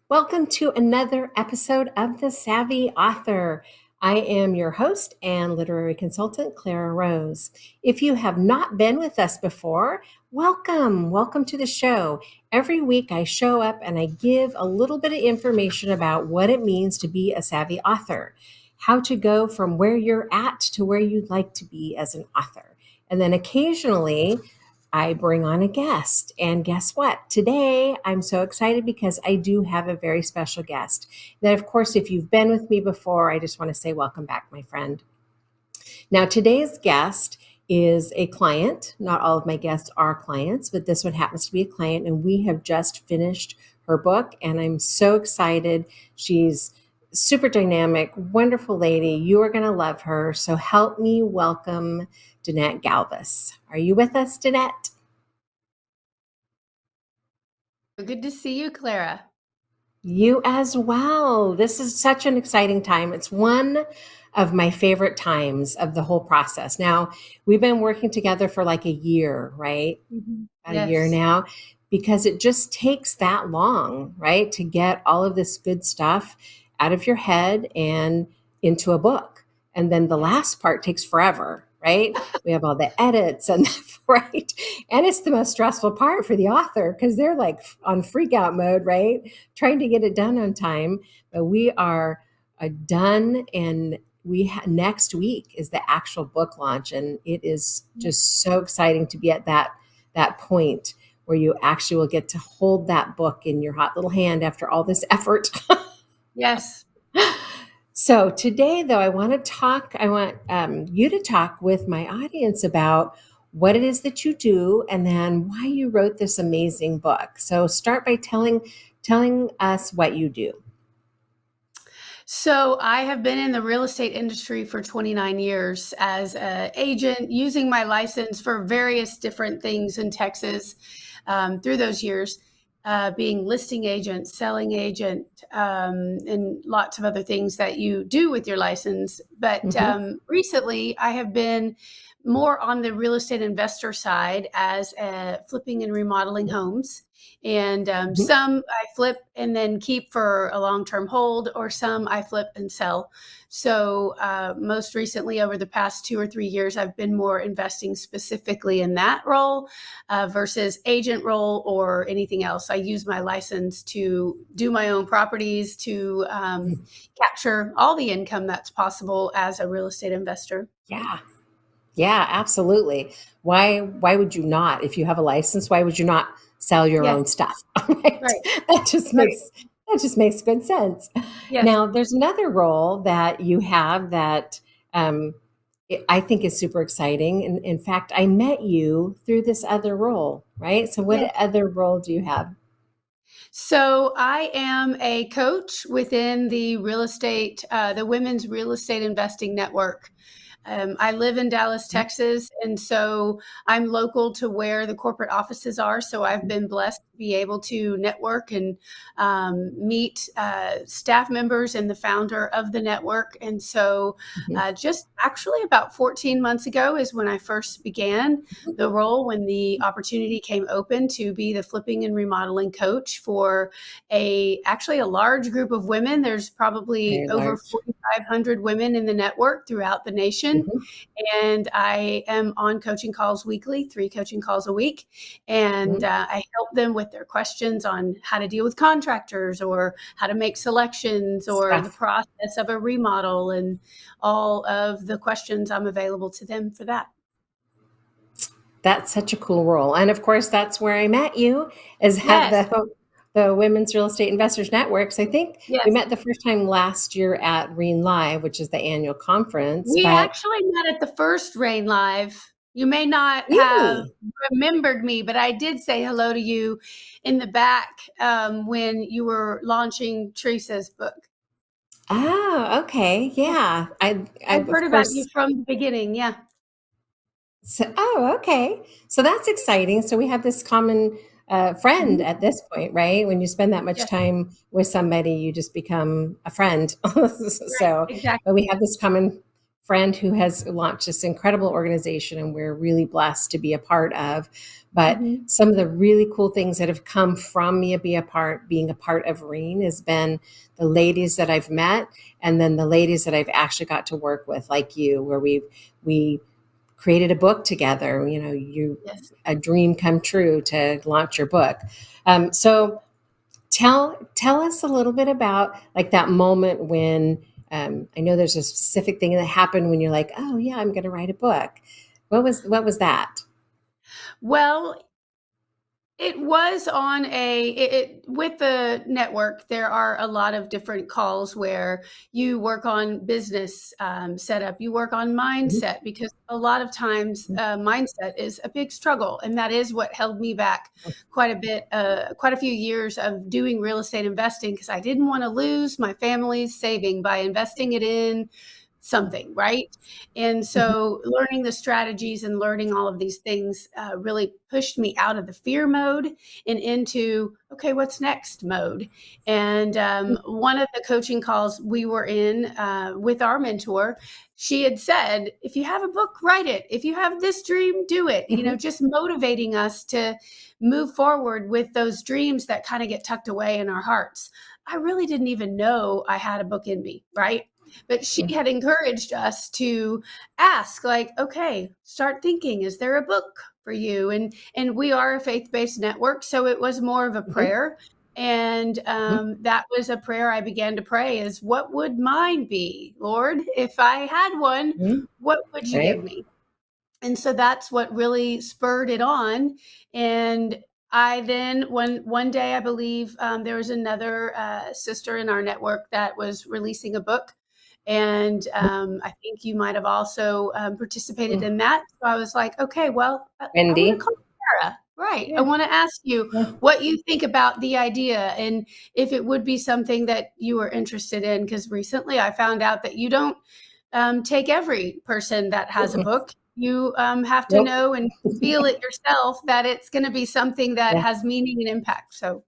Welcome to another episode of The Savvy Author. I am your host and literary consultant, Clara Rose. If you have not been with us before, welcome. Welcome to the show. Every week I show up and I give a little bit of information about what it means to be a savvy author, how to go from where you're at to where you'd like to be as an author. And then occasionally, I bring on a guest. And guess what? Today, I'm so excited because I do have a very special guest. Then, of course, if you've been with me before, I just want to say welcome back, my friend. Now, today's guest is a client. Not all of my guests are clients, but this one happens to be a client, and we have just finished her book, and I'm so excited. She's super dynamic, wonderful lady. You are going to love her. So help me welcome Danette Galvis. Are you with us, Danette? Good to see you, Clara. You as well. This is such an exciting time. It's one of my favorite times of the whole process. Now, we've been working together for like a year, right? About a year now, because it just takes that long, right? To get all of this good stuff out of your head and into a book. And then the last part takes forever, right? We have all the edits and right. And it's the most stressful part for the author because they're like on freak out mode, right? Trying to get it done on time. But we are done, and next week is the actual book launch, and it is just so exciting to be at that point where you actually will get to hold that book in your hot little hand after all this effort. Yes. So today, though, I want you to talk with my audience about what it is that you do and then why you wrote this amazing book. So start by telling us what you do. So I have been in the real estate industry for 29 years as an agent, using my license for various different things in Texas through those years, being listing agent, selling agent, and lots of other things that you do with your license. But recently I have been more on the real estate investor side as flipping and remodeling homes. And some I flip and then keep for a long-term hold, or some I flip and sell. So most recently, over the past 2 or 3 years, I've been more investing specifically in that role versus agent role or anything else. I use my license to do my own properties, to capture all the income that's possible as a real estate investor. Yeah, absolutely. Why would you not? If you have a license, why would you not sell your own stuff? Right? That just makes good sense. Yes. Now, there's another role that you have that I think is super exciting. And in fact, I met you through this other role, right? So what other role do you have? So I am a coach within the real estate, the Women's Real Estate Investing Network. I live in Dallas, Texas, and so I'm local to where the corporate offices are. So I've been blessed to be able to network and meet staff members and the founder of the network. And so just actually about 14 months ago is when I first began the role, when the opportunity came open to be the flipping and remodeling coach for actually a large group of women. There's probably over 4,500 women in the network throughout the nation. And I am on coaching calls weekly, 3 coaching calls a week. And I help them with their questions on how to deal with contractors, or how to make selections, or the process of a remodel, and all of the questions. I'm available to them for that. That's such a cool role. And of course, that's where I met you, is at the Women's Real Estate Investors Networks. I think we met the first time last year at REIN Live, which is the annual conference. We actually met at the first REIN Live. You may not have remembered me, but I did say hello to you in the back when you were launching Teresa's book. Oh, okay. Yeah, Yeah. I I've of heard about you course. from the beginning. Yeah. So, oh, okay. So that's exciting. So we have this common friend Mhm. at this point, right? When you spend that much Yes, time with somebody, you just become a friend. right. So, but Exactly. we have this common friend who has launched this incredible organization, and we're really blessed to be a part of. But Mhm. some of the really cool things that have come from me being a part of REAN has been the ladies that I've met, and then the ladies that I've actually got to work with, like you, where we created a book together. You know, you Yes. a dream come true to launch your book. So tell us a little bit about like that moment when I know there's a specific thing that happened when you're like, oh yeah, I'm going to write a book. What was that? Well, it was on with the network. There are a lot of different calls where you work on business setup, you work on mindset, because a lot of times mindset is a big struggle, and that is what held me back quite a bit, quite a few years of doing real estate investing, because I didn't want to lose my family's saving by investing it in something, right? And so learning the strategies and learning all of these things really pushed me out of the fear mode and into, okay, what's next mode. And one of the coaching calls we were in with our mentor, she had said, if you have a book, write it. If you have this dream, do it. You know, Mhm. just motivating us to move forward with those dreams that kind of get tucked away in our hearts. I really didn't even know I had a book in me, right? But she had encouraged us to ask, like, okay, start thinking, is there a book for you? And we are a faith-based network, so it was more of a Mhm. prayer. And that was a prayer I began to pray, is what would mine be, Lord? If I had one, Mhm. what would you give Right. me? And so that's what really spurred it on. And I then one day, I believe, there was another sister in our network that was releasing a book, and I think you might have also participated Mhm. in that. So I was like, okay, well, I want to Wendy. call Sarah. Right. I Yeah. want to ask you Yeah. what you think about the idea, and if it would be something that you were interested in, because recently I found out that you don't take every person that has a Mhm. book. You have to Nope. know and feel it yourself that it's going to be something that Yeah. has meaning and impact. So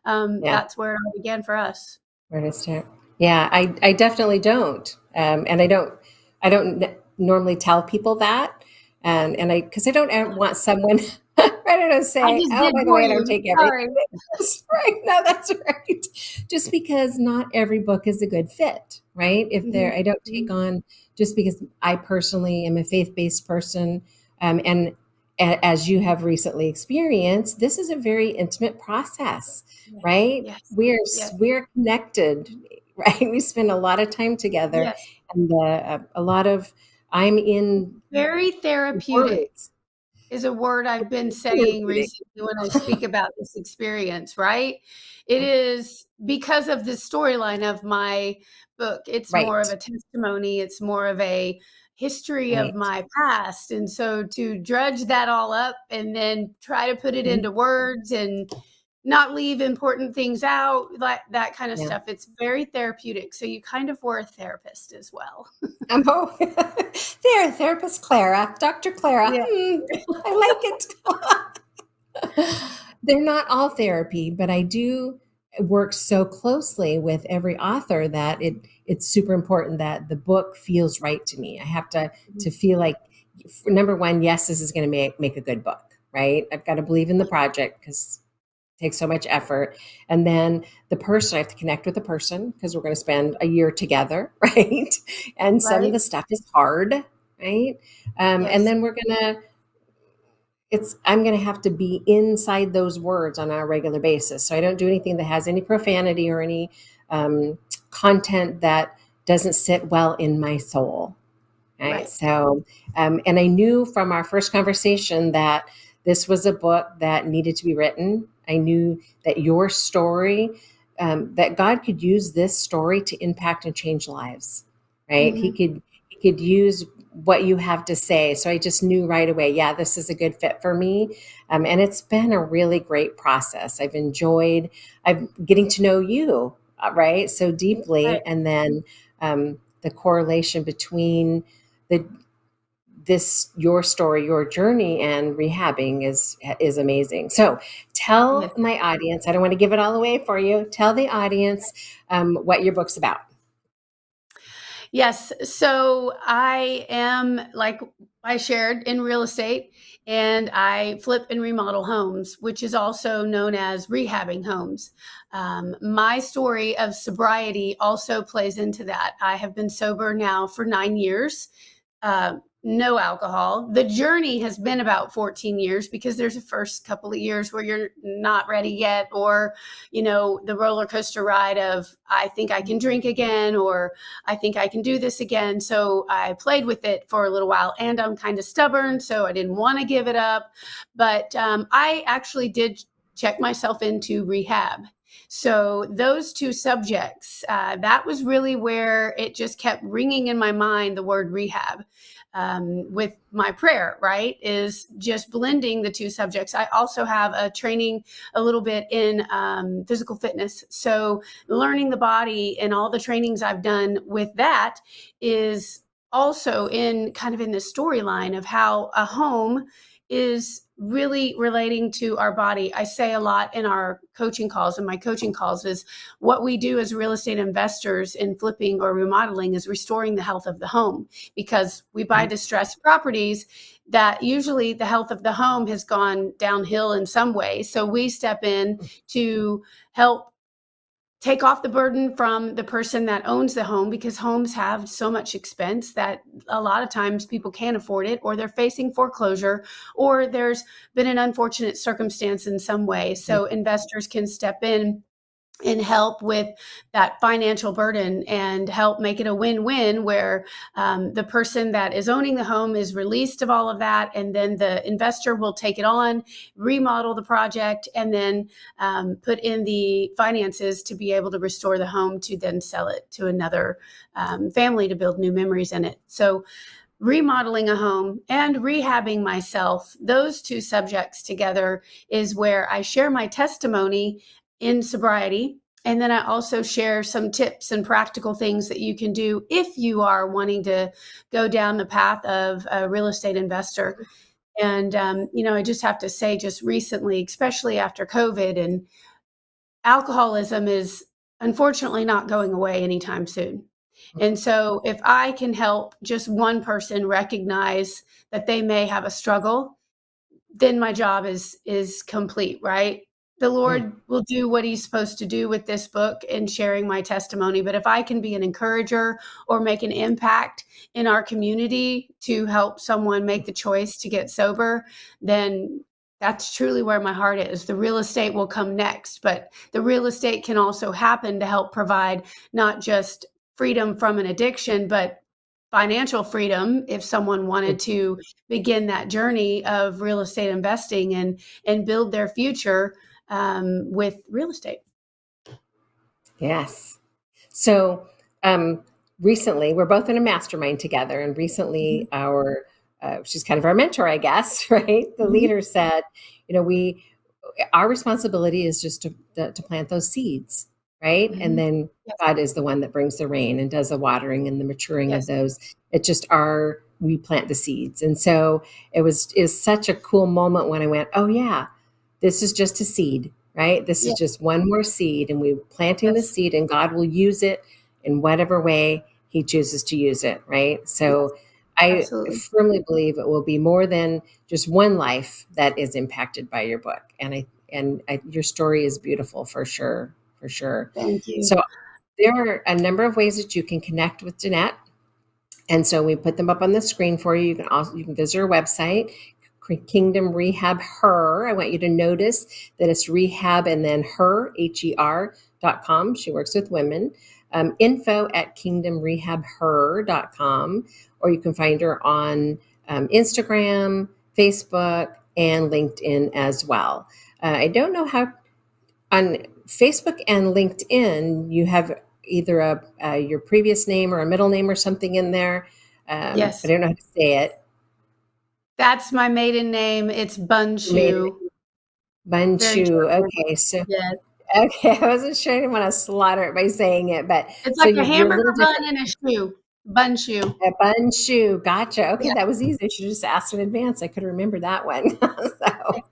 Yeah. that's where it began for us. Where to start? Yeah, I definitely don't, and I don't normally tell people that, and because I don't ever want someone I don't know I say, just oh, did by the for way, I don't you. take everything. Sorry. That's right. No, that's right. Just because not every book is a good fit, right? If Mhm, I don't take mhm. on just because I personally am a faith-based person, and as you have recently experienced, this is a very intimate process, Yes, right? yes, we're yes, we're connected, right? We spend a lot of time together, yes. and a lot of I'm in Very therapeutic words. is a word I've been saying Therapeutic. recently when I speak about this experience, right? It is because of the storyline of my book. It's more of Right, a testimony, it's more of a history of right. my past. And so to drudge that all up and then try to put it Mhm. into words and not leave important things out, like that kind of Yeah. stuff, it's very therapeutic. So you kind of were a therapist as well. Oh, there, therapist Clara, Dr. Clara. Yeah. I like it. They're not all therapy, but I do work so closely with every author that it's super important that the book feels right to me. I have to feel like, number one, yes, this is going to make a good book, right? I've got to believe in the project because takes so much effort. And then the person, I have to connect with the person because we're going to spend a year together, right? And some of Right? the stuff is hard, right? And Yes. then I'm going to have to be inside those words on a regular basis. So I don't do anything that has any profanity or any um, content that doesn't sit well in my soul. Right. Right. So, and I knew from our first conversation that this was a book that needed to be written. I knew that your story, that God could use this story to impact and change lives. Right. He Mhm. could he could use what you have to say. So I just knew right away, yeah, this is a good fit for me. And it's been a really great process. I've getting to know you right? So deeply. Right. And then the correlation between the your story, your journey, and rehabbing is amazing. So tell Yes. my audience, I don't want to give it all away for you. Tell the audience what your book's about. Yes. So I am, like I shared, in real estate, and I flip and remodel homes, which is also known as rehabbing homes. My story of sobriety also plays into that. I have been sober now for 9 years. No alcohol. The journey has been about 14 years, because there's a first couple of years where you're not ready yet, or, the roller coaster ride of, I think I can drink again, or I think I can do this again. So I played with it for a little while, and I'm kind of stubborn, so I didn't want to give it up. But I actually did check myself into rehab. So those two subjects, that was really where it just kept ringing in my mind, the word rehab. With my prayer, right, is just blending the two subjects. I also have a training a little bit in physical fitness. So learning the body and all the trainings I've done with that is also in kind of in the storyline of how a home is really relating to our body. I say a lot in our coaching calls, and my coaching calls, is what we do as real estate investors in flipping or remodeling is restoring the health of the home, because we buy distressed properties that usually the health of the home has gone downhill in some way. So we step in to help take off the burden from the person that owns the home, because homes have so much expense that a lot of times people can't afford it, or they're facing foreclosure, or there's been an unfortunate circumstance in some way. So investors can step in and help with that financial burden and help make it a win-win, where the person that is owning the home is released of all of that, and then the investor will take it on, remodel the project, and then put in the finances to be able to restore the home, to then sell it to another family to build new memories in it. So remodeling a home and rehabbing myself, those two subjects together, is where I share my testimony in sobriety. And then I also share some tips and practical things that you can do if you are wanting to go down the path of a real estate investor. And, I just have to say, just recently, especially after COVID, and alcoholism is unfortunately not going away anytime soon. And so if I can help just one person recognize that they may have a struggle, then my job is complete, right? The Lord will do what he's supposed to do with this book and sharing my testimony. But if I can be an encourager or make an impact in our community to help someone make the choice to get sober, then that's truly where my heart is. The real estate will come next, but the real estate can also happen to help provide not just freedom from an addiction, but financial freedom if someone wanted to begin that journey of real estate investing and build their future with real estate. Yes. So recently, we're both in a mastermind together, and recently, she's kind of our mentor, I guess, right? The Mhm. leader said, our responsibility is just to plant those seeds, right? And Mhm. then Yes. God is the one that brings the rain and does the watering and the maturing of Yes. those. It's just we plant the seeds. And so is such a cool moment when I went, oh yeah, this is just a seed, right? This is Yes. just one more seed, and we're planting the Yes. seed, and God will use it in whatever way he chooses to use it, right? Yes. So I Absolutely. firmly believe it will be more than just one life that is impacted by your book. Your story is beautiful, for sure, for sure. Thank you. So there are a number of ways that you can connect with Danette. And so we put them up on the screen for you. You can visit our website, Kingdom RehabHER. I want you to notice that it's rehab and then her.com. She works with women. Info at kingdomrehabher.com, or you can find her on Instagram, Facebook, and LinkedIn as well. I don't know how on Facebook and LinkedIn you have either your previous name or a middle name or something in there, but Yes. I don't know how to say it. That's my maiden name. It's Made Bunshu. Very Bunchu. German. Okay, so Yes. Okay, I wasn't sure I didn't want to slaughter it by saying it, but It's so like a you're a hamburger little bun different. and a shoe, bun shoe. A bun shoe. Gotcha. Okay, Yeah. that was easy. I should have just asked in advance. I could remember that one. So,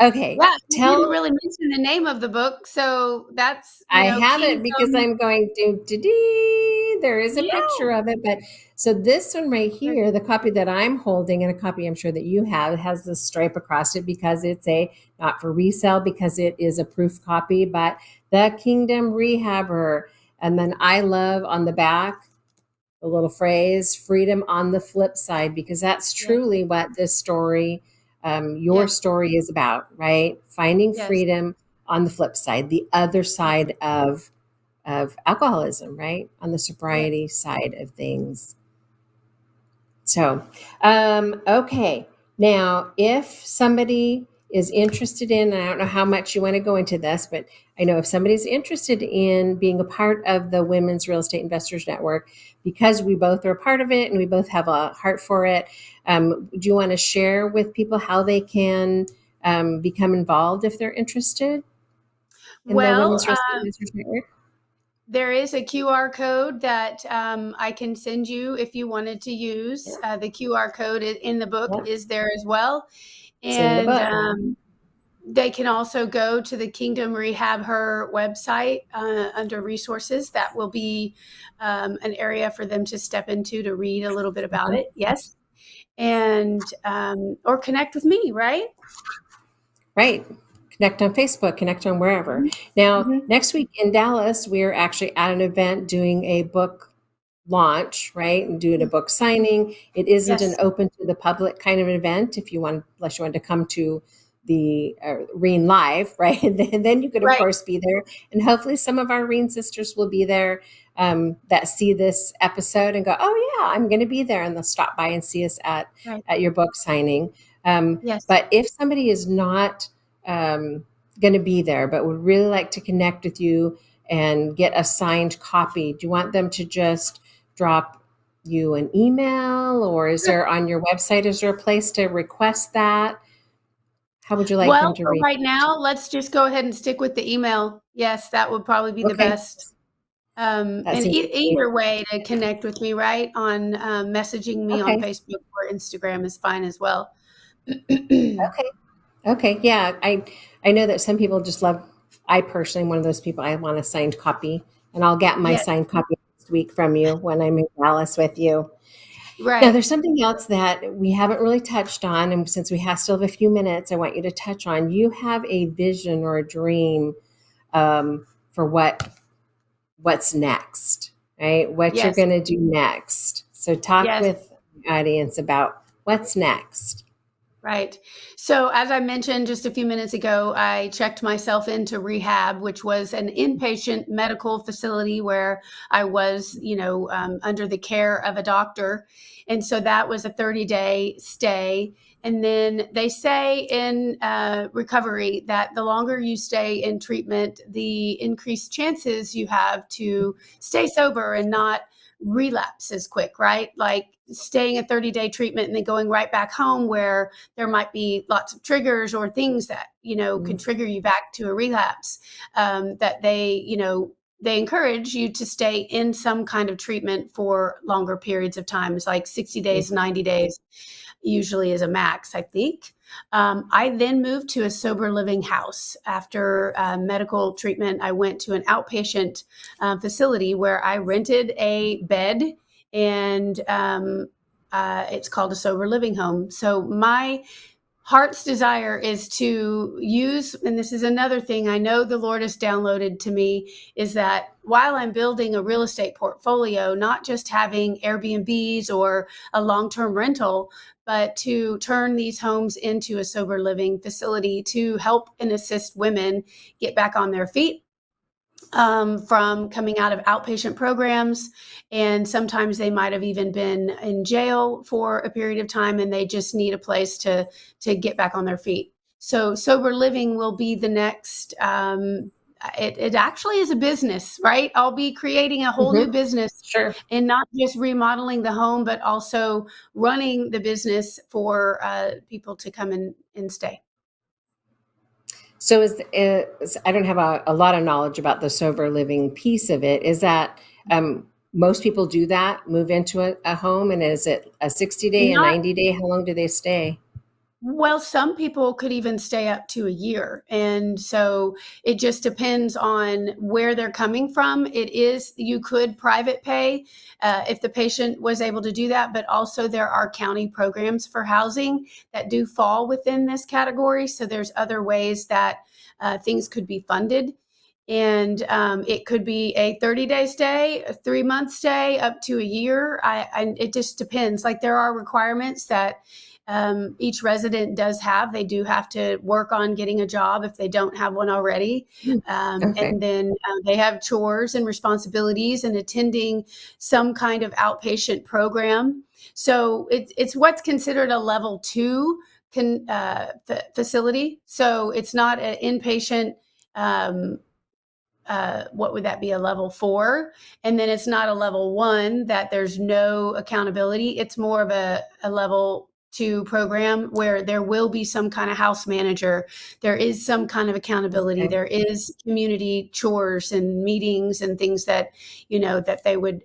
okay, Yeah, you tell. didn't really mention the name of the book, so that's, I haven't because Kingdom. I'm going to. There is a Yeah. picture of it, but so this one right here, the copy that I'm holding, and a copy I'm sure that you have, has this stripe across it because it's a not for resale because it is a proof copy, but the Kingdom RehabHER, and then I love on the back the little phrase "freedom on the flip side" because that's Yes, truly what this story, your yes, story, is about, right? Finding yes, freedom on the flip side, the other yes, side of alcoholism, right? On the yes. sobriety side of things. So, okay. Now, if somebody is interested in, and I don't know how much you want to go into this, but I know if somebody's interested in being a part of the Women's Real Estate Investors Network, because we both are a part of it and we both have a heart for it, do you want to share with people how they can become involved if they're interested in the Well, Women's Real Estate Investors Network? there is a QR code that I can send you if you wanted to use. Yeah, The QR code in the book yeah. is there as well. It's in the And book. they can also go to the Kingdom RehabHER website under resources. That will be an area for them to step into to read a little bit about Mhm. it. Yes. And, or connect with me, right? Right. Connect on Facebook, connect on wherever. Mhm. Now, Mhm. next week in Dallas, we're actually at an event doing a book launch, right? And doing a book signing. It isn't an Yes. open to the public kind of an event if you want, unless you want to come to the Reen Live, right? And then you could, of Right. course, be there. And hopefully, some of our Reen sisters will be there that see this episode and go, oh, yeah, I'm going to be there. And they'll stop by and see us Right. at your book signing. Yes. But if somebody is not going to be there, but would really like to connect with you and get a signed copy, do you want them to just drop you an email, or is Sure. there on your website, is there a place to request that? How would you like them Well, to for reach right now, let's just go ahead and stick with the email. Yes, that would probably be you? the Okay, best. that And seems either way to connect with me, right? On messaging me on okay. Facebook or Instagram is fine as well. Okay. Okay. Yeah. I know that some people just love, I personally am one of those people, I want a signed copy, and I'll get my Yes, signed copy next week from you when I'm in Dallas with you. Now, right. there's something else that we haven't really touched on, and since we have still have a few minutes, I want you to touch on. You have a vision or a dream for what's next, right? What you're Yes, going to do next. So, talk yes. with the audience about what's next. Right. So, as I mentioned just a few minutes ago, I checked myself into rehab, which was an inpatient medical facility where I was, under the care of a doctor. And so that was a 30-day stay. And then they say in recovery that the longer you stay in treatment, the increased chances you have to stay sober and not relapse as quick, right? Like staying a 30-day treatment and then going right back home where there might be lots of triggers or things that could Mm-hmm. trigger you back to a relapse. That they encourage you to stay in some kind of treatment for longer periods of time. It's like 60 days, 90 days usually is a max, I think. I then moved to a sober living house after medical treatment. I went to an outpatient facility where I rented a bed, and it's called a sober living home. So my heart's desire is to use, and this is another thing I know the Lord has downloaded to me, is that while I'm building a real estate portfolio, not just having Airbnbs or a long-term rental, but to turn these homes into a sober living facility to help and assist women get back on their feet, from coming out of outpatient programs. And sometimes they might have even been in jail for a period of time and they just need a place to get back on their feet. So sober living will be the next. It actually is a business, right? I'll be creating a whole new Mm-hmm. business, Sure. and not just remodeling the home, but also running the business for people to come and stay. So I don't have a lot of knowledge about the sober living piece of it. Is that most people do that, move into a home, and is it a 60-day, a Not 90-day? How long do they stay? Well, some people could even stay up to a year. And so it just depends on where they're coming from. You could private pay if the patient was able to do that, but also there are county programs for housing that do fall within this category. So there's other ways that things could be funded. And it could be a 30-day stay, a 3-month stay, up to a year. It just depends. Like there are requirements that each resident does have. They do have to work on getting a job if they don't have one already. Okay. And then they have chores and responsibilities and attending some kind of outpatient program. So it's what's considered a level 2 facility. So it's not an inpatient. What would that be, a level 4? And then it's not a level 1 that there's no accountability. It's more of a level 2 program where there will be some kind of house manager. There is some kind of accountability. Okay. There is community chores and meetings and things that, that they would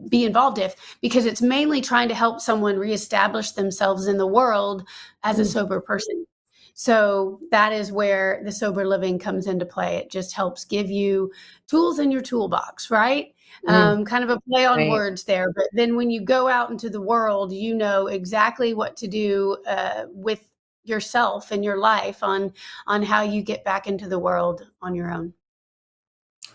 be involved in, because it's mainly trying to help someone reestablish themselves in the world as a sober person. So that is where the sober living comes into play. It just helps give you tools in your toolbox, right? Mm, Kind of a play on right. words there. But then when you go out into the world, you know exactly what to do with yourself and your life on how you get back into the world on your own.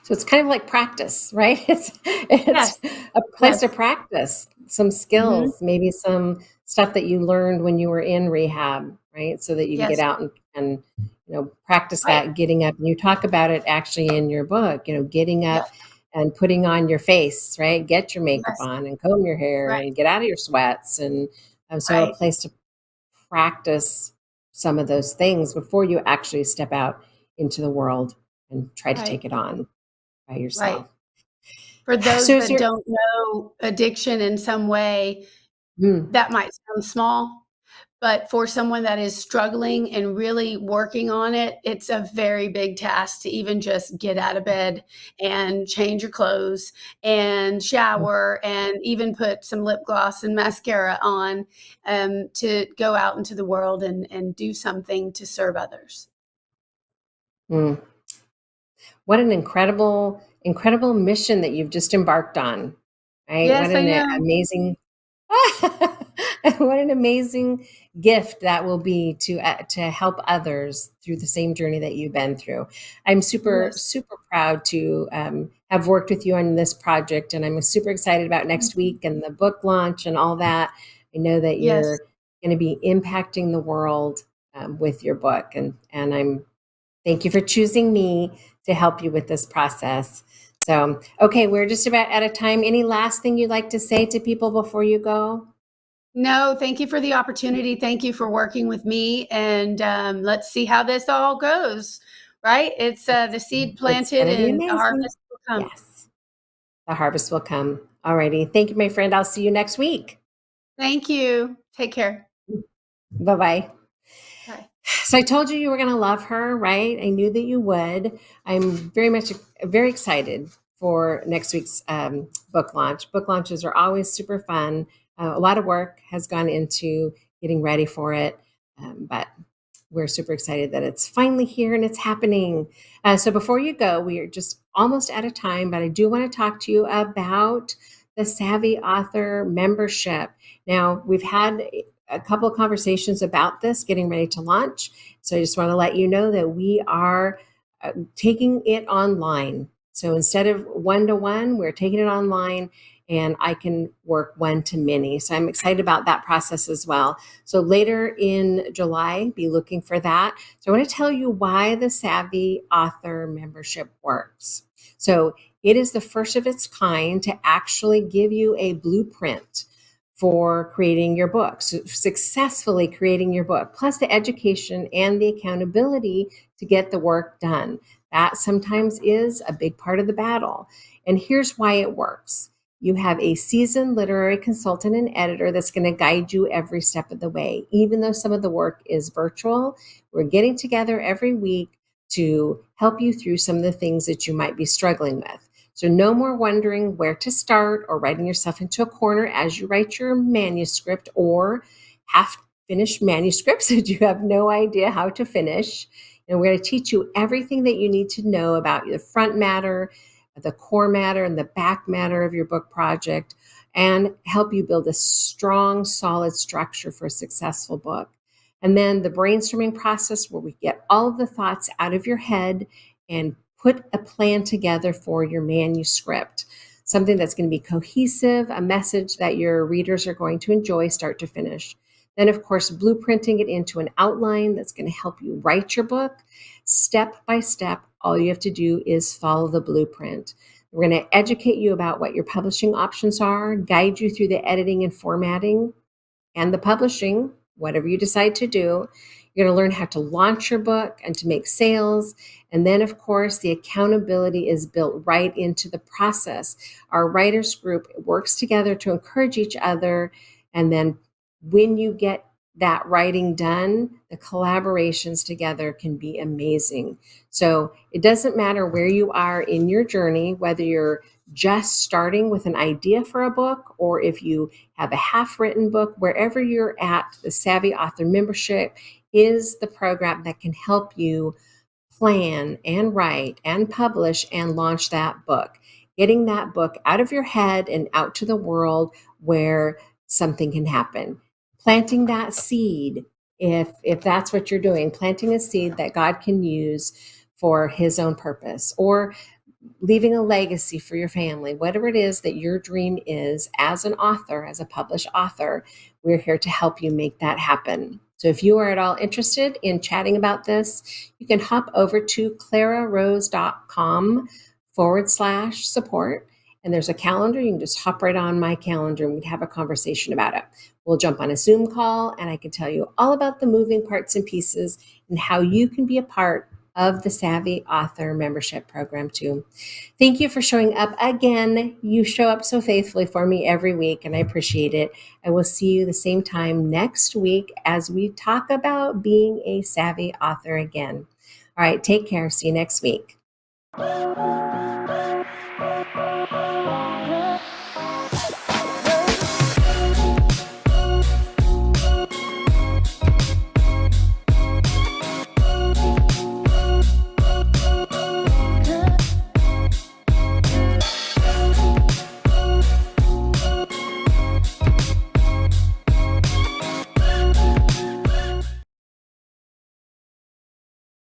So it's kind of like practice, right? It's Yes. a place to Yes. practice some Hmm. skills, maybe some stuff that you learned when you were in rehab, right? So that you can get Yes. out and practice Right. that getting up. And you talk about it actually in your book, getting Yeah. up and putting on your face, right? Get your makeup Yes. on and comb your hair Right. and get out of your sweats. And so a Right. place to practice some of those things before you actually step out into the world and try to Right. take it on by Right. yourself. For So those is that there don't know addiction in some way, mm, that might sound small, but for someone that is struggling and really working on it, it's a very big task to even just get out of bed and change your clothes and shower and even put some lip gloss and mascara on, to go out into the world and do something to serve others. mm, what an incredible mission that you've just embarked on, right? What Yes, I an know. amazing what an amazing gift that will be to help others through the same journey that you've been through. I'm Yes. super proud to have worked with you on this project, and I'm super excited about next Mhm. week and the book launch and all that. I know that Yes. you're going to be impacting the world with your book, and I'm thank you for choosing me to help you with this process. So, okay, we're just about out of time. Any last thing you'd like to say to people before you go? No, thank you for the opportunity. Thank you for working with me, and let's see how this all goes. Right? It's the seed It's planted, going to be and the amazing. harvest will come. Yes, the harvest will come. All righty. Thank you, my friend. I'll see you next week. Thank you. Take care. Bye bye. Bye. So I told you were going to love her, right? I knew that you would. I'm very excited for next week's book launch. Book launches are always super fun. A lot of work has gone into getting ready for it, but we're super excited that it's finally here and it's happening. So before you go, we are just almost out of time, but I do want to talk to you about the Savvy Author membership. Now, we've had a couple of conversations about this getting ready to launch. So I just want to let you know that we are taking it online. So instead of one to one, we're taking it online and I can work one to many. So I'm excited about that process as well. So later in July, be looking for that. So I want to tell you why the Savvy Author membership works. So it is the first of its kind to actually give you a blueprint for creating your book, so successfully creating your book, plus the education and the accountability to get the work done. That sometimes is a big part of the battle. And here's why it works. You have a seasoned literary consultant and editor that's going to guide you every step of the way. Even though some of the work is virtual, we're getting together every week to help you through some of the things that you might be struggling with. So no more wondering where to start or writing yourself into a corner as you write your manuscript or half finished manuscripts that you have no idea how to finish. And we're going to teach you everything that you need to know about the front matter, the core matter, and the back matter of your book project, and help you build a strong, solid structure for a successful book. And then the brainstorming process, where we get all of the thoughts out of your head and put a plan together for your manuscript, something that's going to be cohesive, a message that your readers are going to enjoy start to finish. Then, of course, blueprinting it into an outline that's going to help you write your book step by step. All you have to do is follow the blueprint. We're going to educate you about what your publishing options are, guide you through the editing and formatting and the publishing, whatever you decide to do. You're going to learn how to launch your book and to make sales. And then, of course, the accountability is built right into the process. Our writers group works together to encourage each other. And then when you get that writing done, the collaborations together can be amazing. So it doesn't matter where you are in your journey, whether you're just starting with an idea for a book or if you have a half-written book, wherever you're at, the Savvy Author Membership is the program that can help you plan and write and publish and launch that book. Getting that book out of your head and out to the world where something can happen. Planting that seed, if that's what you're doing, planting a seed that God can use for his own purpose, or leaving a legacy for your family, whatever it is that your dream is as an author, as a published author, we're here to help you make that happen. So if you are at all interested in chatting about this, you can hop over to clararose.com/support. And there's a calendar. You can just hop right on my calendar and we'd have a conversation about it. We'll jump on a Zoom call and I can tell you all about the moving parts and pieces and how you can be a part of the Savvy Author Membership Program too. Thank you for showing up again. You show up so faithfully for me every week, and I appreciate it. I will see you the same time next week as we talk about being a savvy author again. All right, take care. See you next week.